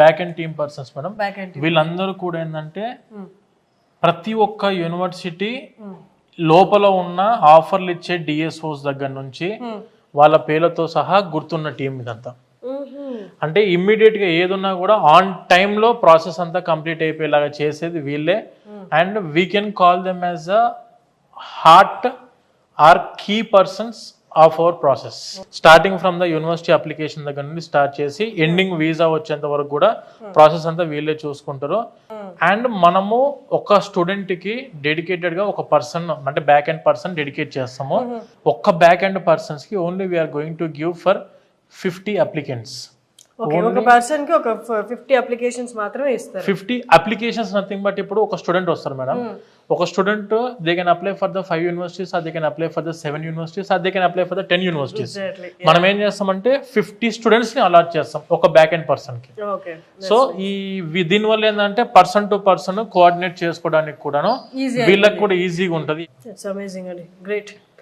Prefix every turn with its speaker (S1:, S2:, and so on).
S1: Back and team persons madam.
S2: Back and
S1: వీళ్ళందరూ కూడా ఏంటంటే ప్రతి ఒక్క యూనివర్సిటీ లోపల ఉన్న ఆఫర్లు ఇచ్చే డిఎస్ఓస్ దగ్గర నుంచి వాళ్ళ పేర్లతో సహా గుర్తున్న టీం ఇదంతా. అంటే ఇమ్మీడియట్ గా ఏదున్నా కూడా ఆన్ టైంలో ప్రాసెస్ అంతా కంప్లీట్ అయిపోయేలాగా చేసేది వీళ్ళే. And we can call them as a heart or key persons of our process. Starting from the university application దగ్గర నుండి స్టార్ట్ చేసి ఎండింగ్ వీసా వచ్చేంత వరకు కూడా ప్రాసెస్ అంతా వీళ్ళే చూసుకుంటారు. అండ్ మనము ఒక స్టూడెంట్ కి డెడికేటెడ్ గా ఒక పర్సన్ అంటే బ్యాక్ ఎండ్ పర్సన్ డెడికేట్ చేస్తాము. ఒక్క బ్యాక్ ఎండ్ పర్సన్స్ కి only we are going to give for 50 applicants.
S2: ఒక పర్సన్ కి ఒక 50 అప్లికేషన్స్ మాత్రమే ఇస్తారు.
S1: 50 అప్లికేషన్స్ నథింగ్ బట్ ఇప్పుడు ఒక స్టూడెంట్ వస్తారు మేడం. ఒక student they can apply for the 5 universities, they can apply for the 7 universities, they can apply for the 10 universities. మనం ఏం చేస్తామంటే 50 స్టూడెంట్స్ ని అలాట్ చేస్తాం ఒక బ్యాక్ ఎండ్ పర్సన్ కి. సో ఈ దీని వల్ల ఏంటంటే పర్సన్ టు పర్సన్ కోఆర్డినేట్ చేసుకోవడానికి కూడాను వీళ్ళకి కూడా ఈజీగా ఉంటది.
S2: ఇట్స్ అమేజింగ్ అండి, గ్రేట్.